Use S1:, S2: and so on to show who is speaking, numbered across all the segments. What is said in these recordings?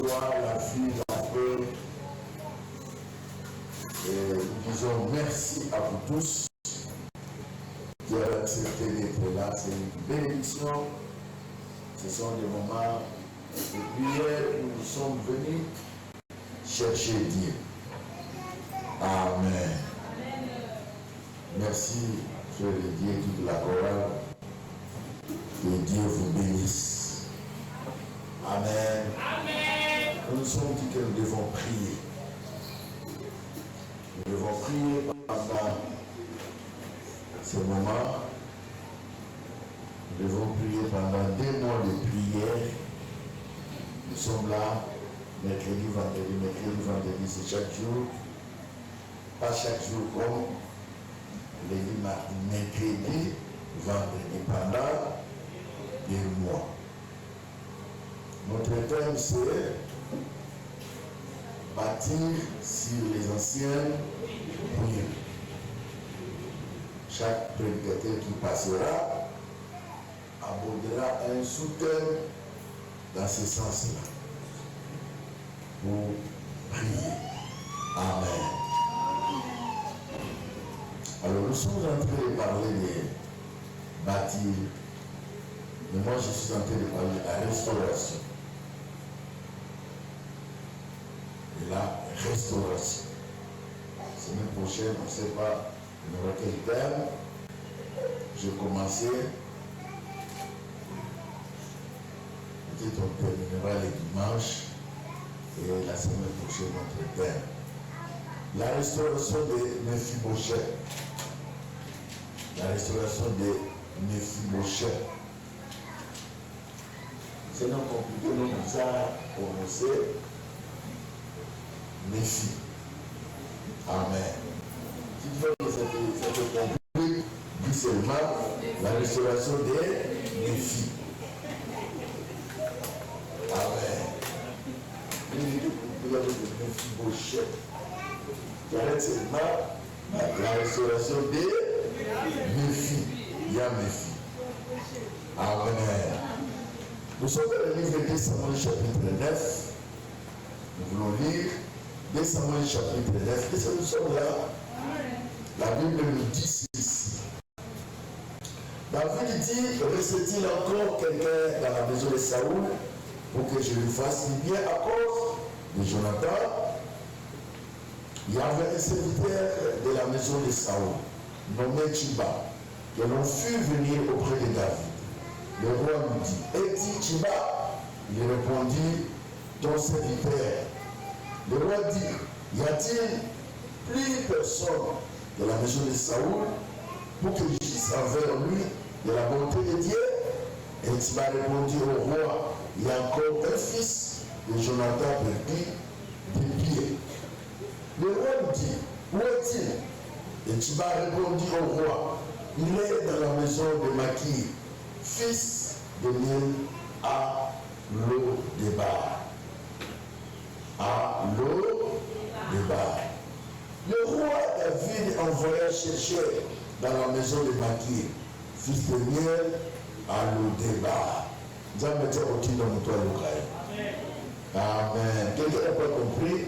S1: gloire, la vie, la paix. Et nous disons merci à vous tous qui avez accepté d'être là. C'est une bénédiction. Ce sont des moments de prière où nous sommes venus chercher Dieu. Amen. Merci, frère de Dieu, toute la chorale. Que Dieu vous bénisse. Amen. Amen. Nous nous sommes dit que nous devons prier. Nous devons prier pendant ce moment. Nous devons prier pendant 2 mois de prière. Nous sommes là, mercredi, vendredi, c'est chaque jour. Pas chaque jour comme lundi, mardi, mercredi, vendredi, pendant 2 mois. Notre thème, c'est bâtir sur les anciennes ruines. Chaque prédicateur qui passera abordera un sous-thème dans ce sens-là pour prier. Amen. Alors nous sommes en train de parler de bâtir, mais moi je suis en train de parler de la restauration. De la restauration. Semaine prochaine, on ne sait pas dans quel thème. Je commençais. Peut-être on terminera les dimanches et la semaine prochaine notre thème. La restauration de Mephibosheth. La restauration de Mephibosheth. C'est un compliqué, nous nous a prononcé Méphi. Amen. Si tu veux que ça te complique, dis seulement la restauration de Méphi. Amen. Vous avez de Mephibosheth. Tu arrêtes seulement la restauration de Méphi. Il y a Méphi. Amen. Nous sommes dans le livre de 2 Samuel chapitre 9. Nous voulons lire 2 Samuel chapitre 9. Et nous sommes là. La Bible nous dit ceci. David dit, reste-t-il encore quelqu'un dans la maison de Saoul pour que je lui fasse du bien à cause de Jonathan? Il y avait un serviteur de la maison de Saoul, nommé Chiba, que l'on fut venir auprès de David. Le roi lui dit, es-tu Chiba? Il répondit, ton serviteur. Le roi dit, y a-t-il plus personne de la maison de Saoul pour que je dise envers lui de la bonté de Dieu? Et Chiba répondit au roi, il y a encore un fils de Jonathan perdu des pieds. Le roi lui dit, où est-il? Et Chiba répondit au roi, il est dans la maison de Makir, fils de Miel à Lo-Débar. À Lo-Débar. Le roi David envoya chercher dans la maison de Makir, fils de Miel à Lo-Débar. Amen. Quelqu'un n'a pas compris?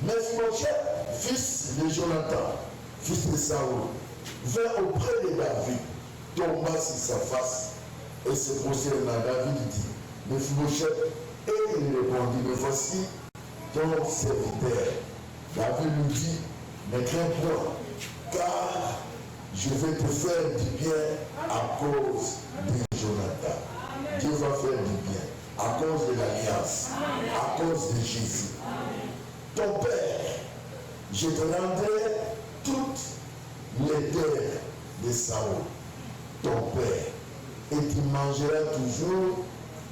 S1: Mephibosheth, fils de Jonathan, fils de Saoul, vint auprès de David, tomba sur sa face et se prosterna. David dit, Mephibosheth, et il répondit, me voici ton serviteur. David lui dit, ne crains point, car je vais te faire du bien à cause de Jonathan. Dieu va faire du bien à cause de l'alliance, à cause de Jésus. Ton père, je te rendrai toutes les terres de Saoul, ton père, et tu mangeras toujours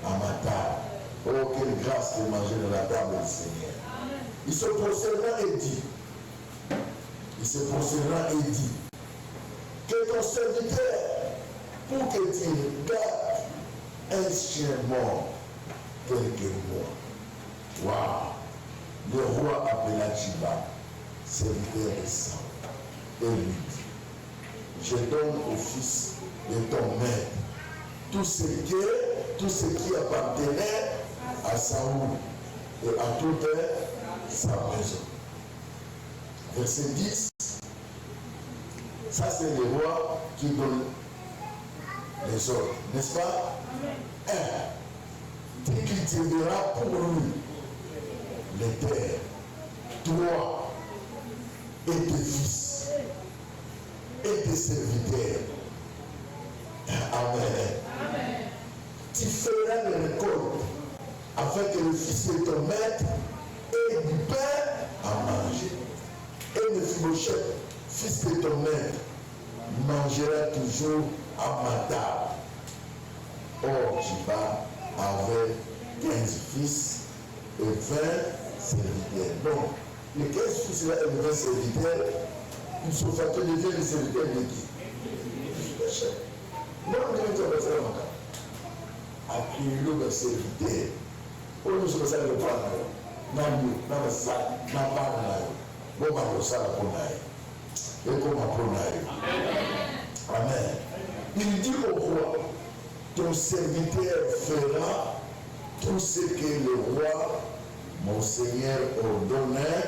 S1: à ma table. Oh, quelle grâce de manger de la table du Seigneur. Il se prosterna et dit, que ton serviteur, pour que tu gardes un chien mort quelques mois. Waouh! Le roi appela Chiba, serviteur de Saoul, et lui dit, je donne au fils de ton maître tout ce qui appartenait à Saoul et à toute sa maison. Verset 10, ça c'est le roi qui donne les ordres, n'est-ce pas? 1. Tu cultiveras pour lui les terres, toi et tes fils et tes serviteurs. Amen. Tu feras les récoltes afin que le fils de ton maître ait du pain à manger. Et Mephibosheth, fils de ton maître, mangera toujours à ma table. Or, Jiba avait 15 fils et 20 serviteurs. Donc, les 15 fils-là et les 20 serviteurs, ils sont faits devenir les serviteurs de qui? Non, on dit que ça va faire un à qui le serviteur. On nous sommes ça le prendre. Non, ça, n'a pas de bon, on va ça la ponaille. Et comme on ponaille. Amen. Il dit au roi, ton serviteur fera tout ce que le roi, mon Seigneur, ordonnait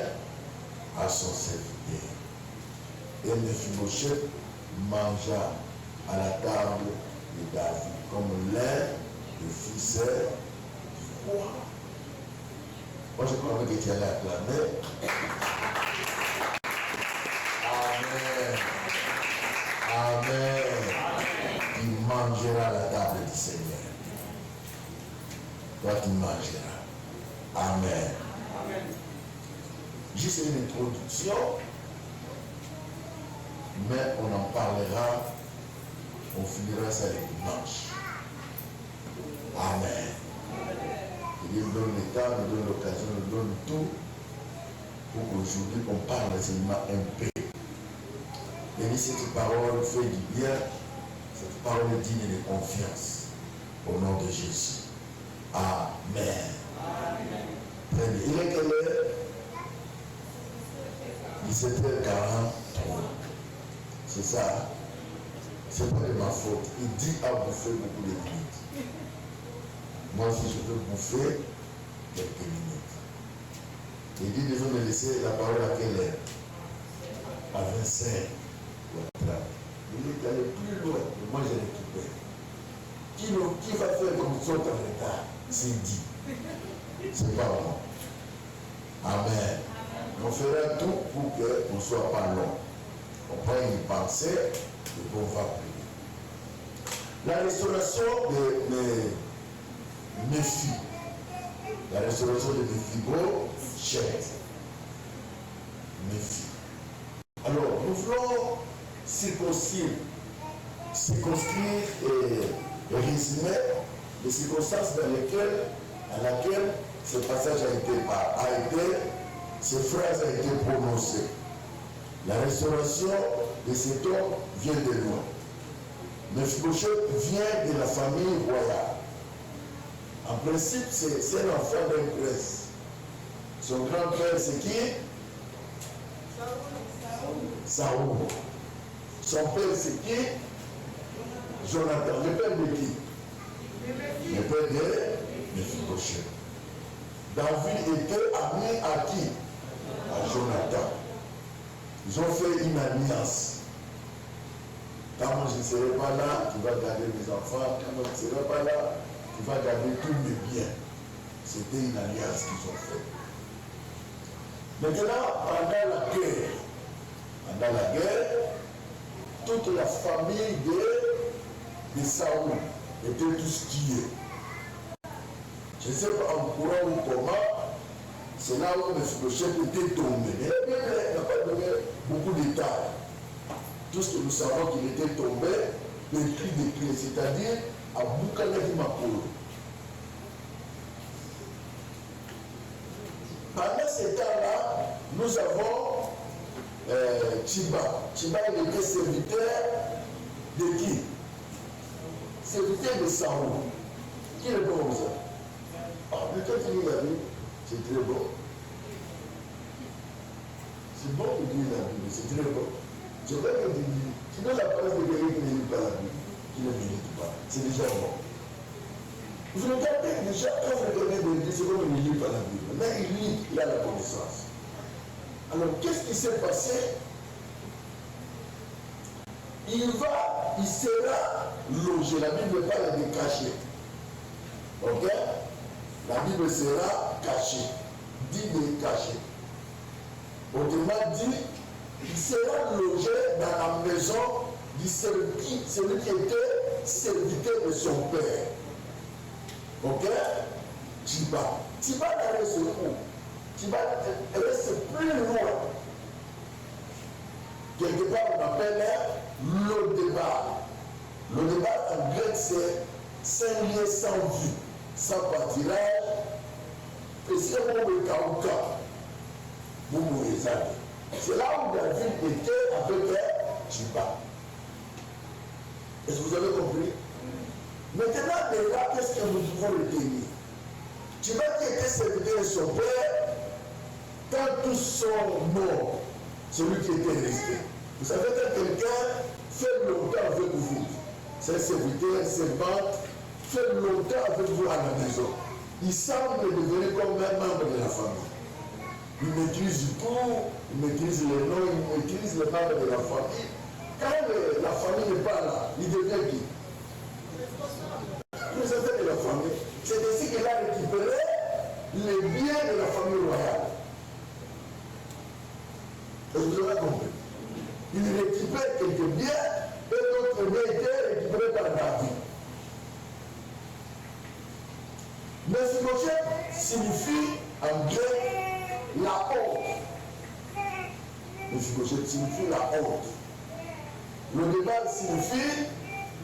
S1: à son serviteur. Et Mephibosheth mangea à la table de David comme l'un des fils du roi. Moi, je crois que tu allais acclamer. Amen. Il mangera à la table du Seigneur. Toi, tu mangeras. Amen. Juste une introduction, mais on en parlera, on finira ça le dimanche. Amen. Il nous donne le temps, nous donne l'occasion, nous donne tout pour qu'aujourd'hui on parle seulement un peu. Et cette parole fait du bien, cette parole est digne de confiance au nom de Jésus. Amen. Très bien. Il est quelle heure? 17h43. C'est ça. C'est pas de ma faute. Il dit à bouffer beaucoup de minutes. Moi aussi je peux bouffer quelques minutes. Il dit de me laisser la parole à quelle heure? À 25. Il est allé plus loin, mais moi j'ai récupéré. Qui va faire comme ça en retard? C'est dit. C'est pas bon. Amen. On fera tout pour qu'on ne soit pas long. On prend une pensée et qu'on va prier. La restauration de Méphi. La restauration de Mephibosheth. Méphi. Alors, nous voulons circonscrire et résumer les circonstances dans laquelle ce passage ces phrases ont été prononcées. La restauration de cet homme vient de loin. Mephibosheth vient de la famille royale. En principe, c'est un enfant d'un prince. Son grand-père, c'est qui? Saoul. Son père, c'est qui? Jonathan. Le père de qui? Le père de Mephibosheth. David était ami à qui? À Jonathan. Ils ont fait une alliance. Quand moi je ne serai pas là, tu vas garder mes enfants. Quand moi je ne serai pas là, tu vas garder tous mes biens. C'était une alliance qu'ils ont faite. Maintenant, pendant la guerre, toute la famille de Saoul était tous tués. Je ne sais pas en courant ou comment, c'est là où Mephibosheth était tombé. Mais la Bible n'a pas donné beaucoup de détails. Tout ce que nous savons qu'il était tombé, détruit, c'est-à-dire à Boukalaki Makolo. Pendant ce temps-là, nous avons Chiba. Chiba, il était serviteur de qui? Serviteur de Saoul. Qui est bon ça? Quand tu lis la Bible, c'est très bon. C'est bon de lire la Bible, c'est très bon. Je veux que tu dis, tu donnes la place de quelqu'un qui ne lit pas la Bible, qui ne mérite pas. C'est déjà bon. Vous regardez déjà, quand vous regardez l'église, il a la connaissance. Alors, qu'est-ce qui s'est passé? Il sera logé. La Bible parle de caché. Ok? La Bible sera cachée. Dit de caché. Autrement dit, il sera logé dans la maison du celui qui était serviteur de son père. Ok? Tiba. Tiba reste où? Tiba reste plus loin. Quelque part, on appelle l'Odebar. L'Odebar, en grec, c'est 5 lieux sans vue, sans pâturage. Et c'est comme le Kaouka. Vous mourrez. C'est là où David était avec Tiba. Est-ce que vous avez compris? Maintenant, de là, qu'est-ce que nous pouvons retenir? Tiba qui était serviteur de son père, quand tous sont morts, celui qui était resté. Vous savez, quand quelqu'un fait longtemps avec vous, c'est serviteur, servante, fait longtemps avec vous à la maison, il semble devenir comme un membre de la famille. Il maîtrise tout, il maîtrise les noms, il maîtrise les membres de la famille. Quand la famille n'est pas là, il devient qui? Vous savez de la famille. C'est ainsi qu'il a récupéré les biens de la famille royale. Est-ce que vous avez compris? Il récupère quelques biens et d'autres biens étaient récupérés par David. Mephibosheth signifie en grec la honte. Mephibosheth signifie la honte. Le débat signifie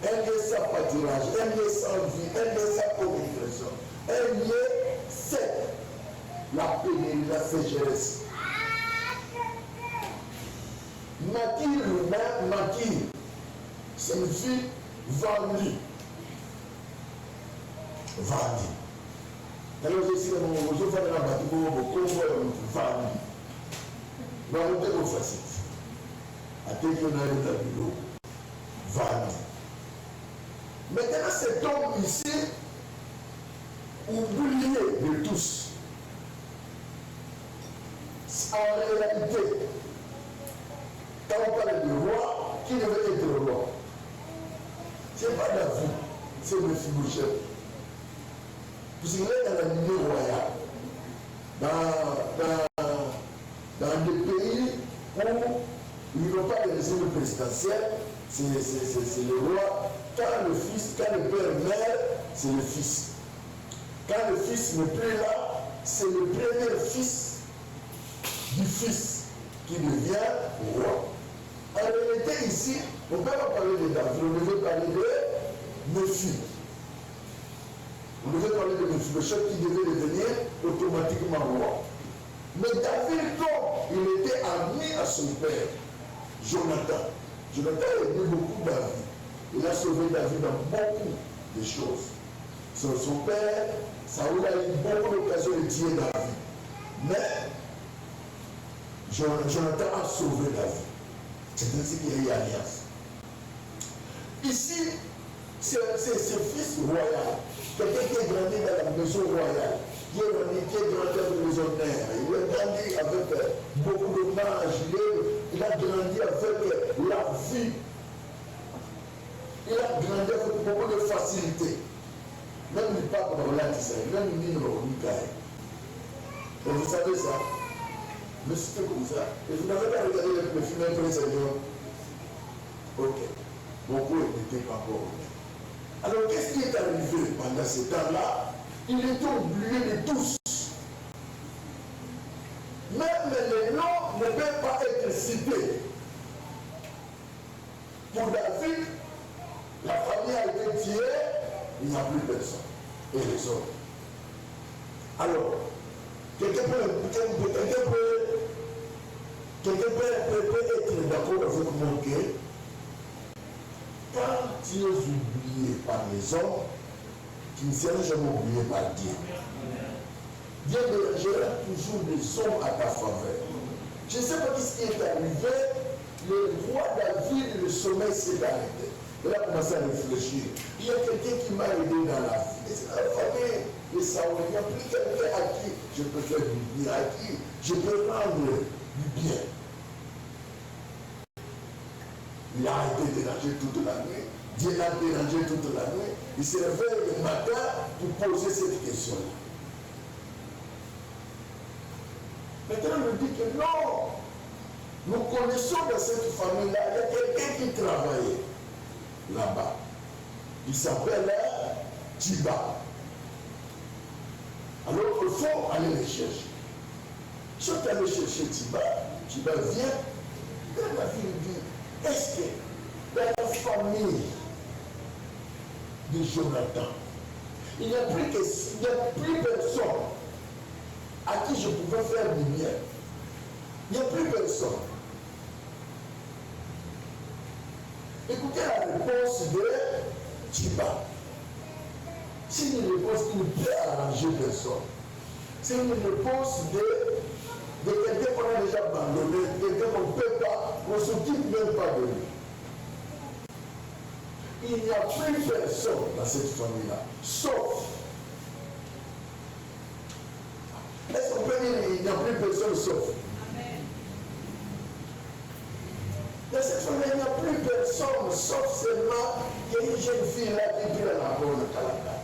S1: un lieu sans pâturage, un lieu sans vie, un lieu sans communication, un lieu sec, la pénurie, la sécheresse. Makir lui-même, Makir, signifie vendu. Vendu. Alors je suis dans mon jour, je vais dans vendu. Mais on peut le faire. À tel qu'on a le bureau. Vendu. Maintenant, cet homme ici, oublié de tous. En réalité, quand on parle de roi, qui devait être roi? Ce n'est pas David, c'est Mephibosheth. Puisqu'il est dans la lignée royale. Dans des pays où ils n'ont pas de régime présidentiel, c'est le roi. Quand le père meurt, c'est le fils. Quand le fils n'est plus là, c'est le premier fils du fils qui devient roi. En réalité, ici, on ne peut pas parler de David, on devait parler de Mephi. On devait parler de Mephibosheth qui devait devenir automatiquement roi. Mais David, comme il était ami à son père, Jonathan aimait beaucoup David. Il a sauvé David dans beaucoup de choses. Son père, Saoul a eu beaucoup d'occasions de tuer David. Mais Jonathan a sauvé David. C'est ainsi qu'il y a eu alliance. Ici, c'est ce fils royal, quelqu'un qui est grandi dans la maison royale, qui est grandi dans la maison mère. Il a grandi avec beaucoup d'hommages, il a grandi avec la vie. Il a grandi avec beaucoup de facilité. Même il parle comme l'antisène, même il dit Mikaël. Et vous savez ça? Mais c'était comme ça. Et vous n'avez pas regardé le film précédent. Ok. Beaucoup n'étaient pas encore honnêtes. Alors qu'est-ce qui est arrivé pendant ce temps-là? Il était oublié de tous. Même les noms ne peuvent pas être cités. Pour David, la famille a été tuée, il n'y a plus personne. Et les autres. Alors, quelqu'un peut être d'accord avec moi que quand tu es oublié par les hommes, tu ne seras jamais oublié par Dieu. Dieu dérangera toujours des hommes à ta faveur. Je ne sais pas ce qui est arrivé. Le roi David, le sommeil s'est arrêté. Il a commencé à réfléchir. Il y a quelqu'un qui m'a aidé dans la vie. C'est la famille. de Saoul. Il n'y a plus quelqu'un à qui je peux faire du bien, à qui je peux rendre du bien. Il a été dérangé toute la nuit. Dieu l'a dérangé toute la nuit. Il se réveille le matin pour poser cette question-là. Maintenant, on nous dit que non. Nous connaissons dans cette famille-là, il y a quelqu'un qui travaillait là-bas. Il s'appelle Tiba. Alors, il faut aller le chercher. Si on est allé chercher Tiba, Tiba vient, et la fille dit, est-ce que dans la famille de Jonathan, il n'y a plus personne à qui je pouvais faire du bien. Il n'y a plus personne. Écoutez la réponse de Tiba. C'est une réponse qui ne peut arranger personne. C'est une réponse de quelqu'un qu'on a déjà abandonné, quelqu'un qu'on ne peut pas, on ne s'occupe même pas de lui. Il n'y a plus personne dans cette famille-là, sauf. Est-ce qu'on peut dire qu'il n'y a plus personne sauf? Dans cette famille, il n'y a plus personne, sauf seulement qu'il y a une jeune fille là qui prie à la bonne Kalaka.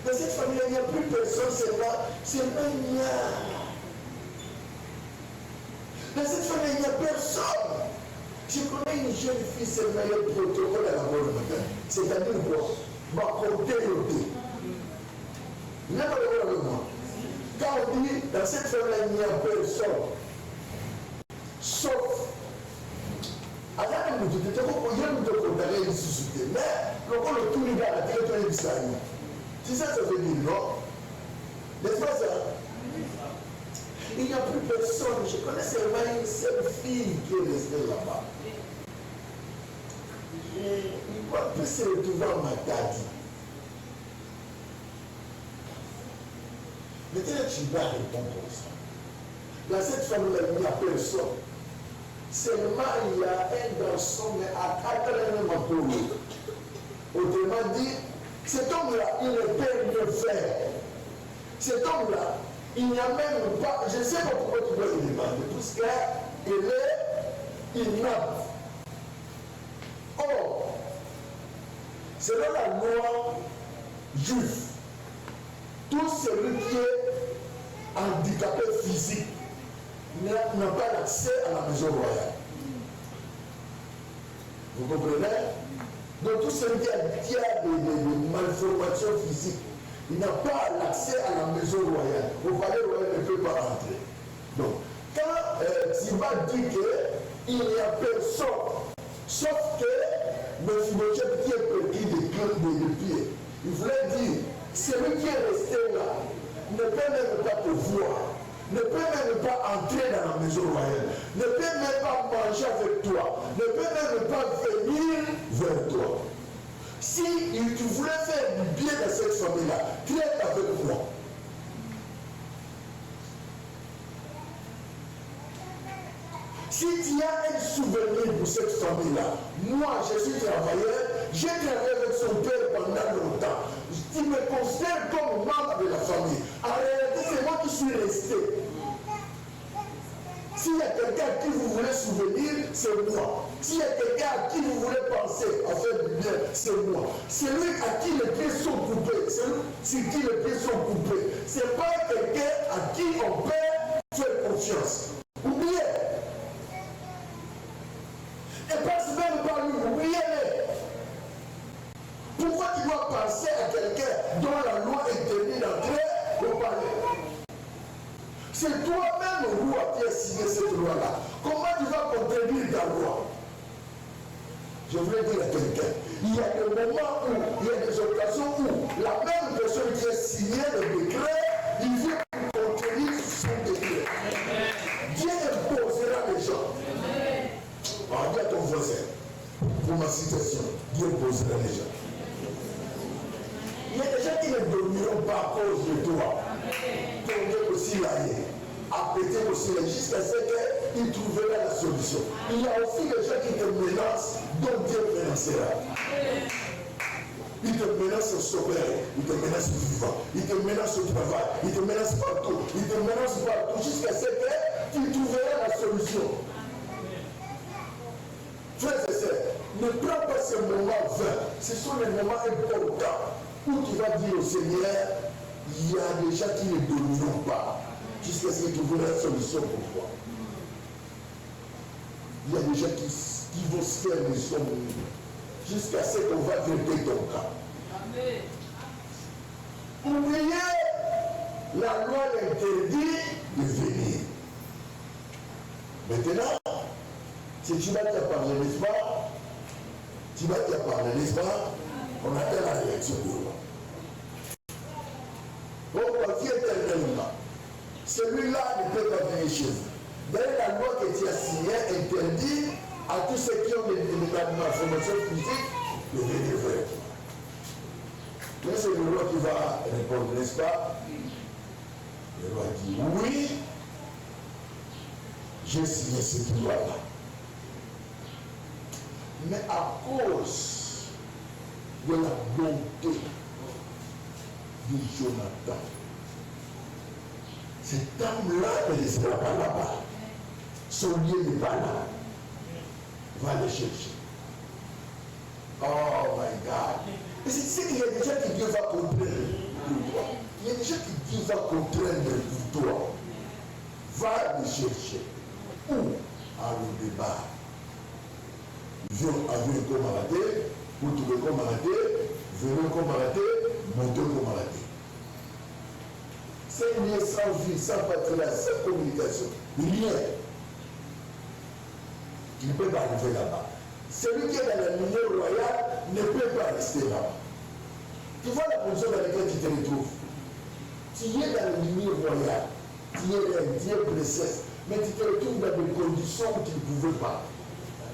S1: Dans cette famille, il n'y a plus personne, seulement Nia. Dans cette famille, il n'y a personne. Je connais une jeune fille, c'est le meilleur protocole à la bonne matin. C'est-à-dire quoi? Ma côté l'autre. Vous n'êtes pas d'accord avec moi? Quand on dit, dans cette famille, il n'y a personne. Sauf, à la même il y a une condamné une société, mais le tout le gars a très très bizarre. C'est ça que ça veut dire, non? N'est-ce pas ça? Il n'y a plus personne. Je connais seulement une seule fille qui est restée là-bas. Il va plus se retrouver en Matadi. Maintenant, tu vas répondre comme ça. Dans cette famille-là, il n'y a personne. Seulement, il y a un garçon, mais à 4 ans, autrement dit, cet homme-là, il ne peut rien faire. Cet homme-là, il n'y a même pas, je ne sais pas pourquoi tu dois lui demander, puisqu'il est inapte. Or, selon la loi juive, tout celui qui est handicapé physique n'a pas l'accès à la maison royale. Vous comprenez? Donc tout celui qui a des malformations physiques, il n'a pas l'accès à la maison royale. Au palais royal, il ne peut pas entrer. Donc, quand Tiba dit qu'il n'y a personne, sauf que le Mephibosheth qui est pris de pied, il voulait dire, celui qui est resté là ne peut même pas te voir, ne peut même pas entrer dans la maison royale, ne peut même pas manger avec toi, ne peut même pas venir vers toi. Si tu voulais faire du bien dans cette famille-là, traite avec moi. Si tu as un souvenir pour cette famille-là, moi je suis travailleur, j'ai travaillé avec son père pendant longtemps. Tu me considères comme membre de la famille. En réalité, c'est moi qui suis resté. S'il y a quelqu'un à qui vous voulez souvenir, c'est moi. S'il y a quelqu'un à qui vous voulez penser à faire du bien, c'est moi. Celui à qui les pieds sont coupés, celui sur qui les pieds sont coupés, ce n'est pas quelqu'un à qui on peut faire confiance. Oubliez. Et passe même par lui, oubliez-les. Pourquoi tu dois penser à quelqu'un dont la loi est tenue d'entrer au palais? C'est toi-même, roi, qui as signé cette loi-là. Comment tu vas contredire ta loi? Je voulais dire à quelqu'un, il y a des moments où, il y a des occasions où la même personne qui a signé le décret, il vient pour contredire son décret. Dieu imposera les gens. Alors, dis à ton voisin, pour ma citation, Dieu imposera les gens. Il y a des gens qui ne dormiront pas à cause de toi. Ton Dieu aussi l'a apprêté aussi jusqu'à ce qu'il trouvera la solution. Il y a aussi des gens qui te menacent, dont Dieu menacera. Il te menace au sommeil, il te menace au vivant, il te menace au travail, il te menace partout, il te menace partout jusqu'à ce que tu trouveras la solution. Frères et sœurs, ne prends pas ces moments vains, ce sont les moments importants où tu vas dire au Seigneur, il y a des gens qui ne dormiront pas jusqu'à ce que tu trouves la solution pour toi. Il y a des gens qui vont se faire des sommes jusqu'à ce qu'on va traiter ton cas. Amen. Oubliez, la loi l'interdit de venir. Maintenant, si tu vas te parler, n'est-ce pas? Tu vas te parler, n'est-ce pas? On attend la réaction de loi. Bon, papier éternellement. Celui-là ne peut pas venir chez vous. D'ailleurs, la loi que tu as signée interdit à tous ceux qui ont des malformations physiques de venir vers toi. Mais c'est le roi qui va répondre, n'est-ce pas? Le roi dit oui, j'ai signé cette loi-là. Mais à cause de la bonté de Jonathan, cet homme-là ne restera pas là-bas. Son lieu n'est pas là. Va le chercher. Oh my God. Et c'est qu'il y a des gens qui Dieu va contraindre pour toi. Il y a des gens qui Dieu va contraindre pour toi. Va le chercher. Où? À le débat. Viens avec comme arrêté, vous trouvez comme arrêté, venez comme arrêté, montez comme arrêté. C'est lié sans vie, sans partenariat, sans communication. Rien. Tu ne peux pas arriver là-bas. Celui qui est dans la lignée royale ne peut pas rester là-bas. Tu vois la position dans laquelle tu te retrouves. Tu es dans la lignée royale. Tu es reine, tu es princesse. Mais tu te retrouves dans des conditions où tu ne pouvais pas.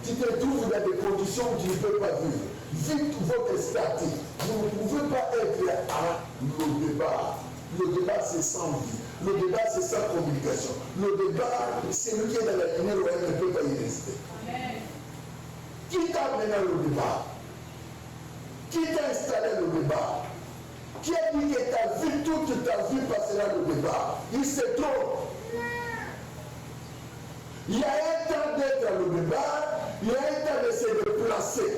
S1: Tu te retrouves dans des conditions où tu ne peux pas vivre. Vite votre statut. Vous ne pouvez pas être à le débat. Le débat, c'est sans vie. Le débat, c'est sans communication. Le débat, celui qui est dans la lignée royale ne peut pas y rester. Amen. Qui t'a mené le débat? Qui t'a installé le débat? Qui a dit que ta vie, toute ta vie passera le débat? Il se trompe. Il y a un temps d'être dans le débat, il y a un temps de se déplacer.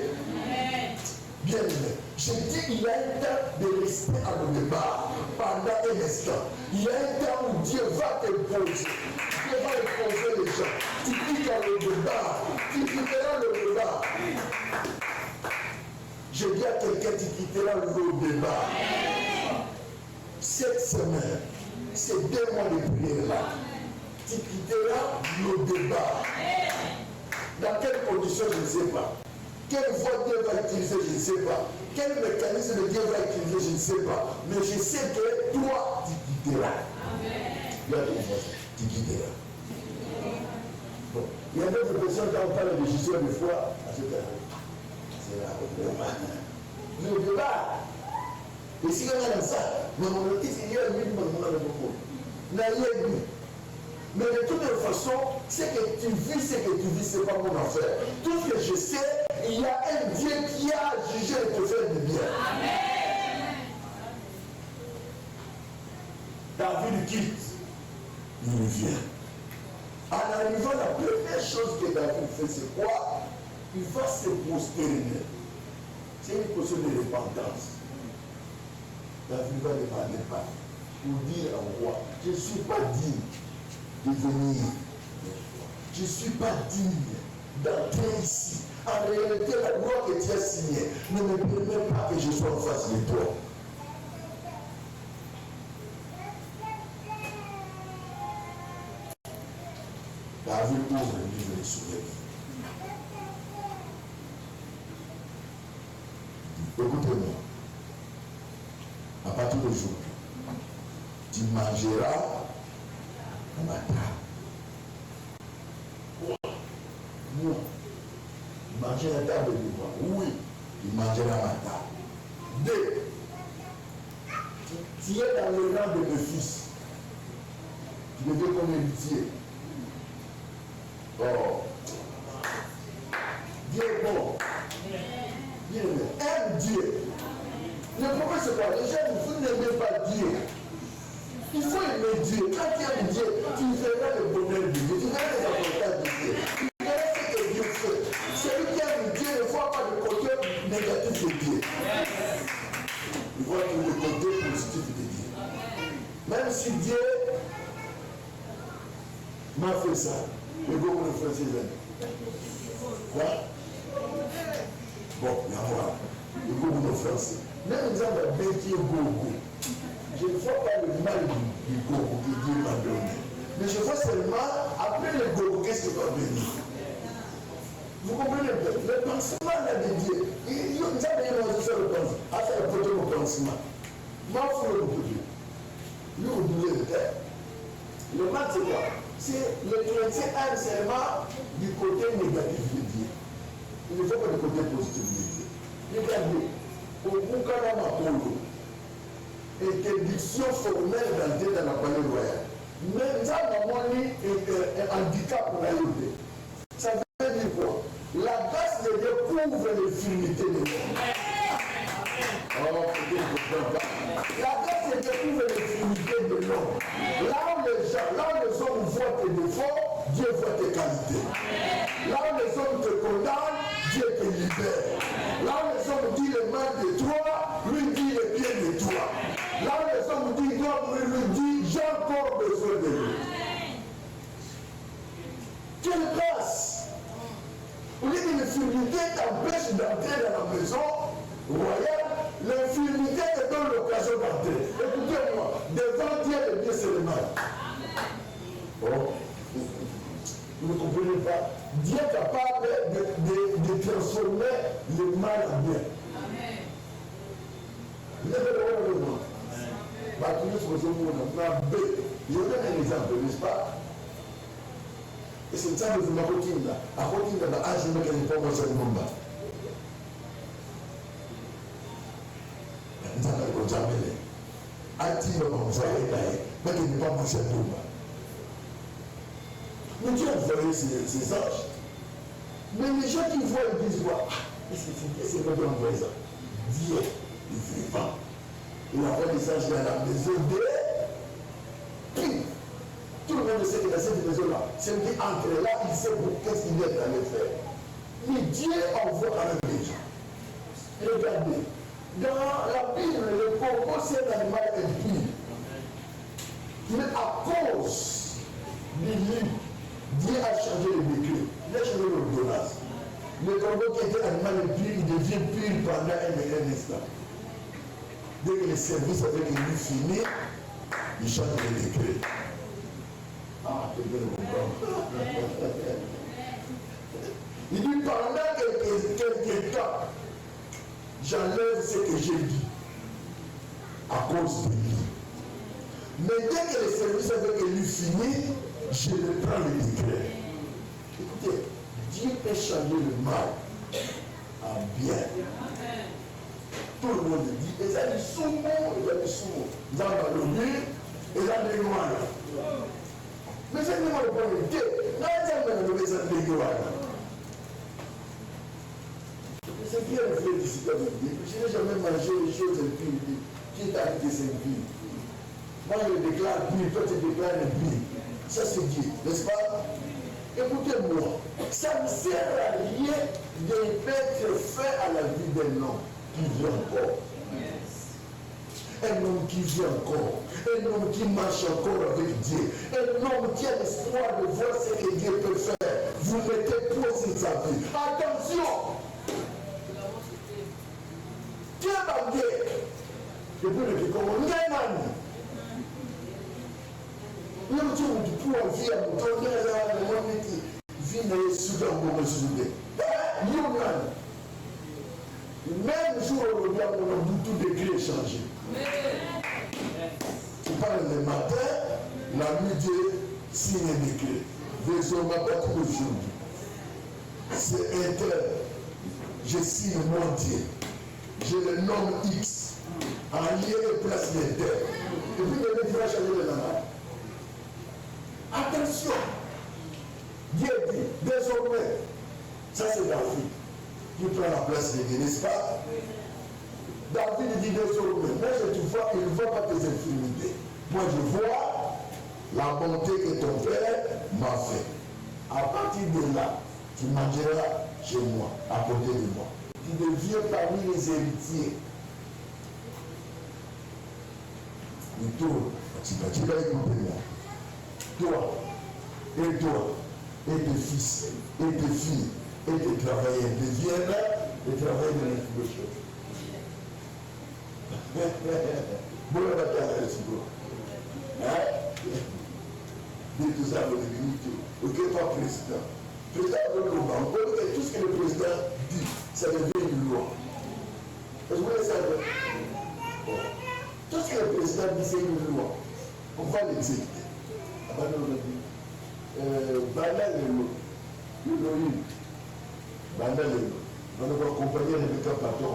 S1: Bien aimé, je dis il y a un temps de rester à le débat pendant un instant. Il y a un temps où Dieu va te poser. Dieu va imposer les gens. Tu quittes le débat, tu quitteras le débat. Je dis à quelqu'un, tu quitteras le débat. Cette semaine, ces 2 mois de prière-là, tu quitteras le débat. Dans quelles conditions, je ne sais pas. Quelle voie Dieu va utiliser, je ne sais pas. Quel mécanisme Dieu va utiliser, je ne sais pas. Mais je sais que toi, tu quitteras. Tu quitteras. Bon. Il y a d'autres personnes quand on parle de gestion de foi, c'est là. Le débat. Et si on a dans ça, il y a une mais de toute façon, ce que tu vis, ce n'est pas mon affaire. Tout ce que je sais, il y a un Dieu qui a jugé de te faire du bien. Amen. David quitte, il revient. En arrivant, la première chose que David fait, c'est quoi? Il va se prosterner. C'est une question de repentance. David va demander pas pour dire au roi, je ne suis pas digne de venir. Je ne suis pas digne d'entrer ici. En réalité, la loi que tu as signée ne me permet pas que je sois en face de toi. David ouvre le livre des souvenirs. Écoutez-moi. À partir d'aujourd'hui, tu mangeras à ma table. Moi, il mangeait à la table de moi. Oui, il mangera à ma table. 2. Tu es dans le rang de mes fils. Tu deviens comme héritier. Oh. Dieu est bon. Dieu aime Dieu. Le problème, c'est quoi? Les gens, vous n'aimez pas Dieu. Il faut aimer Dieu. Quand tu aimes Dieu, tu verras le bonheur de Dieu, tu verras les avantages de Dieu. Tu verras ce que Dieu fait. Celui qui aime Dieu ne voit pas le côté négatif de Dieu. Il voit tout le côté positif de Dieu. Même si Dieu m'a fait ça, le go pour le faire ses amis. Quoi? Bon, il y a moi. Le go pour le faire ça. Même nous avons béni au gogo. Je ne vois pas le mal du gogo que Dieu m'a donné. Mais je vois seulement, après le gogo, qu'est-ce qu'il va venir? Vous comprenez bien? Le pansement là de Dieu. Nous avons fait le pansement. À faire le pansement. Moi, il faut le produire. Nous, on doit le faire. Le mal, c'est quoi? C'est le chrétien aime seulement du côté négatif de Dieu. Il ne faut pas du côté positif de Dieu. Regardez, au Boukalama Polo, interdiction formelle d'entrer dans la palais royale. Mais nous avons un handicap pour la liberté. Ça veut dire quoi? La grâce de Dieu couvre l'infirmité de l'homme. La grâce de Dieu couvre l'infirmité de l'homme. Là où les hommes voient tes défauts, Dieu voit tes qualités. Là où les hommes te condamnent, Dieu te libère. Là où les hommes disent le mal de toi, lui dit le bien de toi. Là où les hommes disent non, lui dit j'ai encore besoin de lui. Quelle grâce! Au lieu que l'infirmité t'empêche d'entrer dans la maison royale, l'infirmité te donne l'occasion d'entrer. Écoutez-moi, devant Dieu, le bien c'est le mal. Oh. Vous ne comprenez pas? Dieu est capable de transformer le mal en bien. Amen. Vous avez le droit de moi. Je vous donne un exemple, n'est-ce pas? Et c'est ça que vous m'avez dit là. À côté de la âge, je ne connais pas moi, c'est le monde. Nous avons jamais. A-t-il comme ça, mais qui n'est pas moi, c'est le monde. Mais Dieu a envoyé ses anges. Mais les gens qui voient, ils disent quoi? Est-ce que Dieu a envoyé ça? Dieu, il ne fait pas. Il envoie des anges dans la maison de qui? Tout le monde sait que dans cette maison-là, celui qui entre là, il sait qu'est-ce qu'il est en train de faire. Mais Dieu envoie quand même des gens. Regardez, dans la Bible, le corbeau, c'est un animal impur. Mais à cause du lit, Dieu a changé le décret. Il a changé l'ordonnance. Le corbeau qui était un animal impur, il devient pur pendant un instant. Dès que le service avec lui finit, il change le décret. Ah, tu veux comprendre. Il dit pendant quelques temps, j'enlève ce que j'ai dit à cause de lui. Mais dès que le service avec lui finit, je reprends le décret. Écoutez, Dieu peut changer le mal en bien. Tout le monde dit, et ça dit souvent, il dit souvent. Dans le but, et dans les noirs. Mais c'est le monde pour le Dieu. Non, il y a des gens qui ont c'est qui a fait du site avec Dieu. Je n'ai jamais mangé les choses impures. Qui t'a dit que c'est impur? Moi, je déclare pur, toi, tu déclares impur. Ça, c'est Dieu, n'est-ce pas? Écoutez-moi, ça ne sert à rien d'être fait à la vie d'un homme qui vit encore. Un homme qui vit encore, un homme qui marche encore avec Dieu, un homme qui a l'espoir de voir ce que Dieu peut faire. Vous mettez trop sur sa vie. Attention! Dieu va dire, depuis le dit comment nous avons. Nous avons du pouvoir vivre à mon temps, nous avons le monde qui vit dans les Soudan pour me souder. Nous avons. Même jour où on a tout décret changé. Tu parles le matin, la nuit Dieu signe un décret. Désormais, beaucoup aujourd'hui. C'est inter. Je signe mon Dieu. Je le nomme X. En lieu et place d'inter. Et puis le Dieu va changer le nom. Attention. Dieu dit, désormais, ça c'est l'Afrique qui prend la place de Dieu, n'est-ce pas? David dit désormais, moi je te vois, il ne voit pas tes infirmités. Moi je vois la bonté que ton père m'a fait. À partir de là, tu mangeras chez moi, à côté de moi. Tu deviens parmi les héritiers. Et toi, tu vas écouter moi. Toi, et tes fils, et tes filles, et tes travailleurs deviennent les travailleurs de l'influence. Bon, on va faire dit tout ça, vous avez ok, pas président. Président de l'Oba, on connaît que tout ce que le président dit, ça devient une loi. Est-ce que vous voulez savoir? Tout ce que le président dit, c'est une loi. On va l'exécuter. On va accompagner avec un patron,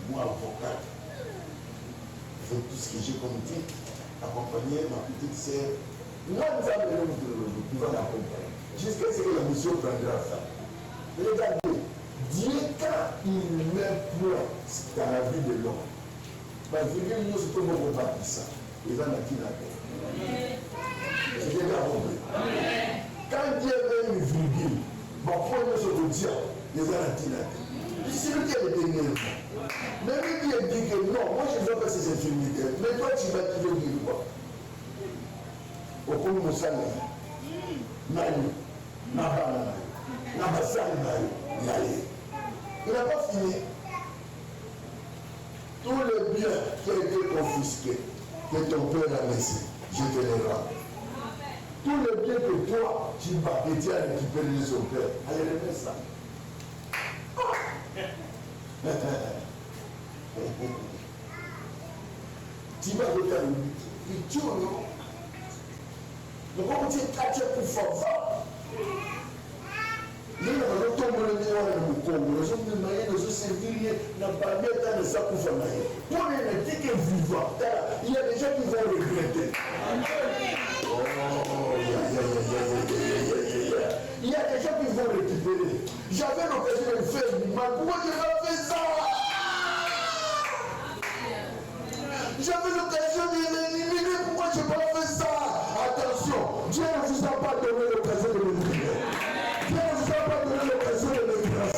S1: moi, avocat, je fais tout ce que j'ai comme titre, accompagner ma petite sœur. Moi, nous allons nous l'accompagner. Jusqu'à ce que la mission prendra fin. Regardez, Dieu, quand il met point dans la vie de l'homme, parce que nous sommes tous les bâtissants. Ils en ont qui la paix. C'est bien compris. Quand Dieu met une virgule, ma foi ne se retient, ils en ont qui la paix. C'est lui qui a le dernier. Même Dieu dit que non, moi je ne veux pas ces infirmités. Mais toi tu vas te dire quoi? Au cours de mon salaire, il n'a pas fini. Tous les biens qui ont été confisqués, que ton père a laissé, je te les rends. Tous les biens que toi, tu vas et tu as récupéré de son père, allez remettre ça. Tu vas regarder le tu non. Donc on dit qu'à pour favor. Nous avons tomber le niveau de Congo, nous sommes de nous servir, n'a pas bien dans les sacs pour faire. Pour les dire que vivant, il y a des gens qui vont regretter. Il y a des gens qui vont récupérer. J'avais l'occasion de le faire, mais pourquoi je n'ai pas fait ça? J'avais l'occasion de l'éliminer, pourquoi je n'ai pas fait ça? Attention, Dieu ne vous a pas donné l'occasion de l'éliminer. Dieu ne vous a pas donné l'occasion de l'éliminer.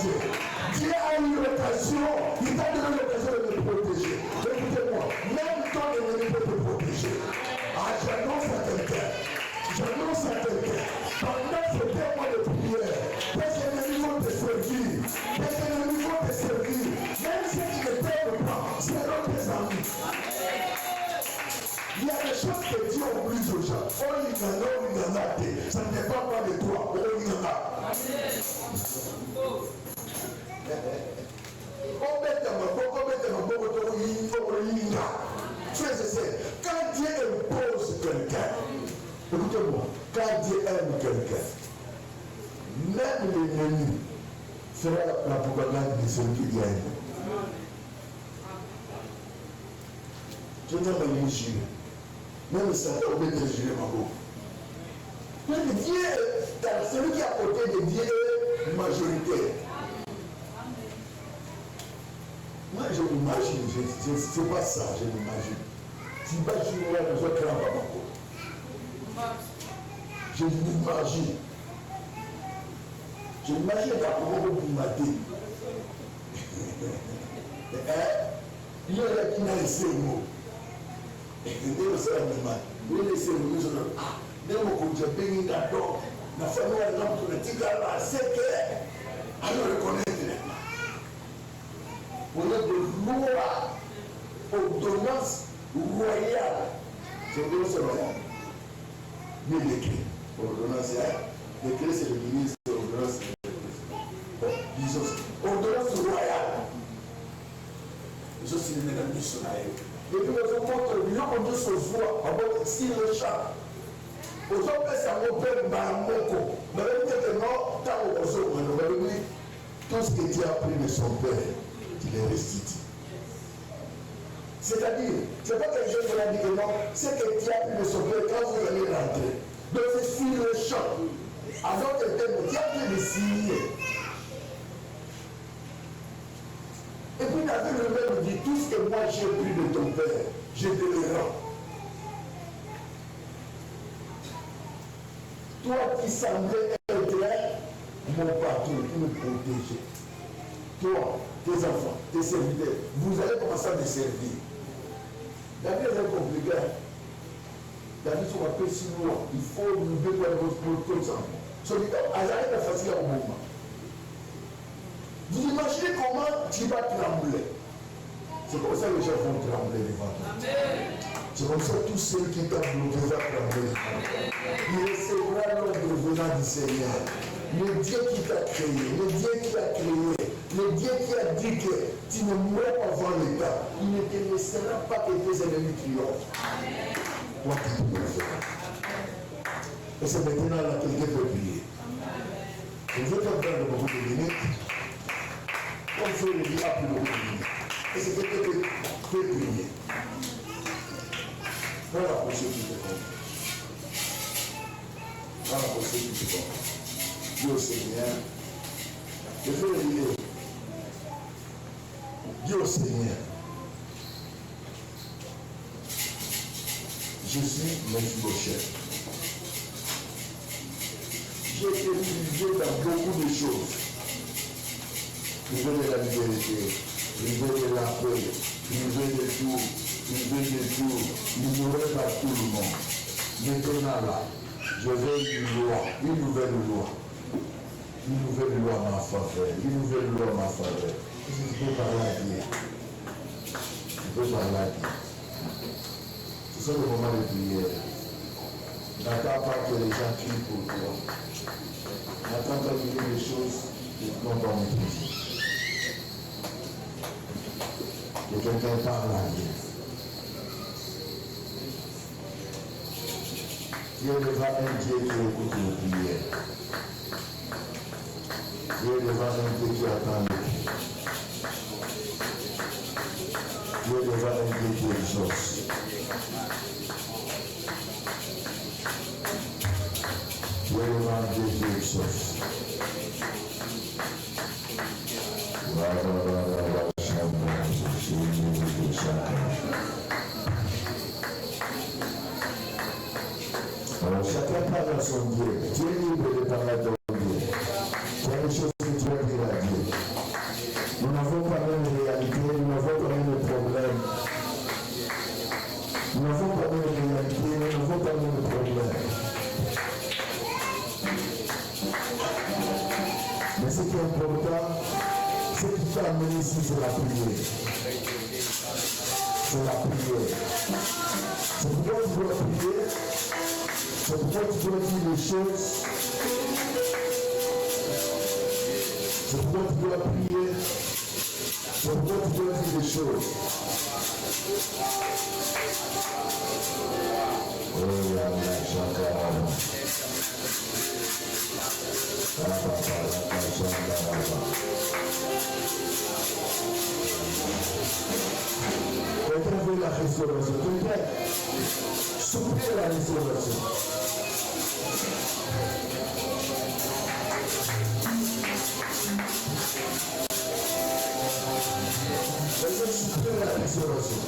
S1: Dieu a eu l'occasion, il t'a donné l'occasion de le protéger. Écoutez-moi, même ton ennemi peut te protéger. Ah, j'annonce à quelqu'un, pendant ce temps de prière, tes ennemis vont te servir, même ceux qui ne t'aiment pas, seront tes amis. Il y a des choses que Dieu oblige aux gens. Oh, il y en a, ça ne dépend pas de toi. Oh, il y en a. Quand Dieu impose quelqu'un, écoutez-moi, quand Dieu aime quelqu'un, même l'ennemi fera la propagande de celui qui Dieu aime. Je n'ai pas eu juré. Même ça, on peut te jurer ma peau. Donc Dieu, celui qui est à côté de Dieu est majoritaire. Moi, je m'imagine, c'est pas ça, je m'imagine. Tu vas jurer à nos autres à ma peau. Je m'imagine. Je m'imagine d'abord vous mater. Il y a là qui n'a laissé un mot. Ndio sasa mama ile sehemu hizo ndio mkoja bengi ngado na famia na mtu natika la seke alors reconnaître on a de loi ordonnance royale c'est bien ça royal mais décret ordonnance décret c'est le ministre ordonnance ordonnance royale je suis le mesdames missionnaires. Et puis, nous avons dit que se voit avant si le chat. Aux hommes, c'est un père Maramoko. Mais même que non, tant aux hommes, tout ce que Dieu a pris de son père, il est restitué. C'est-à-dire, c'est pas quelque chose qui a dit que non, c'est que Dieu a pris de son père quand vous allez rentrer. Donc, c'est sur le champ. Alors que Dieu a pris de signer. Et puis David lui-même dit, tout ce que moi j'ai pris de ton père, je te le rends. Toi qui semblais être mon patron, qui me protégeait. Toi, tes enfants, tes serviteurs, vous allez commencer à me servir. David est compliqué. David se rappelle si loin. Il faut nous déployer notre sang. Ce qui est facile au moment. Vous imaginez comment tu vas trembler. C'est comme ça que les gens vont trembler devant toi. C'est comme ça que tous ceux qui t'ont bloqué vont trembler devant toi. Il recevra l'ordre venant du Seigneur. Le Dieu qui t'a créé, le Dieu qui a créé, le Dieu qui a dit que tu ne mourras pas avant le temps, il ne te laissera pas que tes ennemis triomphent. Toi qui peux le faire. Et c'est maintenant là que quelqu'un peut prier. Je veux pas prendre beaucoup de minutes. Comme je le dis, à plus beaucoup de minutes. Et c'est quelqu'un qui peut prier. Voilà pour ceux qui te comptent. Voilà pour ceux qui te comptent. Dieu au Seigneur. Je fais le dire. Dieu au Seigneur. Je suis Mephibosheth. J'ai été utilisé dans beaucoup de choses. Privé de la liberté, privé de la paix, privé de tout, ignoré par tout le monde. Maintenant là, je veux une loi, une nouvelle loi. Une nouvelle loi en ma faveur, une nouvelle loi en ma faveur. Je peux parler à Dieu. Je peux parler à Dieu. C'est ça le moment de prière. N'attends pas que les gens crient pour toi. N'attends pas qu'il y ait des choses qui n'ont pas maîtrisé. Que quelqu'un parle à Dieu. Dieu ne va un Dieu qui écoute nos prières. Dieu ne va un Dieu qui attend le cri. Dieu ne va un Dieu qui exauce. Dieu ne va un Dieu qui exauce. Alors chacun parle à son Dieu. Dieu est libre de parler à ton Dieu. Il y a des choses que tu as dit à Dieu. Nous n'avons pas même une réalité, nous n'avons pas même un problème. Nous n'avons pas même une réalité, nous n'avons pas même un problème. Mais ce qui est important, ce qui t'a amené ici, c'est la prière. C'est la prière. C'est pourquoi tu dois prier. C'est pourquoi tu dois dire les choses. C'est pourquoi tu dois prier. C'est pourquoi tu dois dire les choses. Oh, la Retrouvez la restauration. Tu es prêt? Souffrez la restauration. Souffrez la restauration.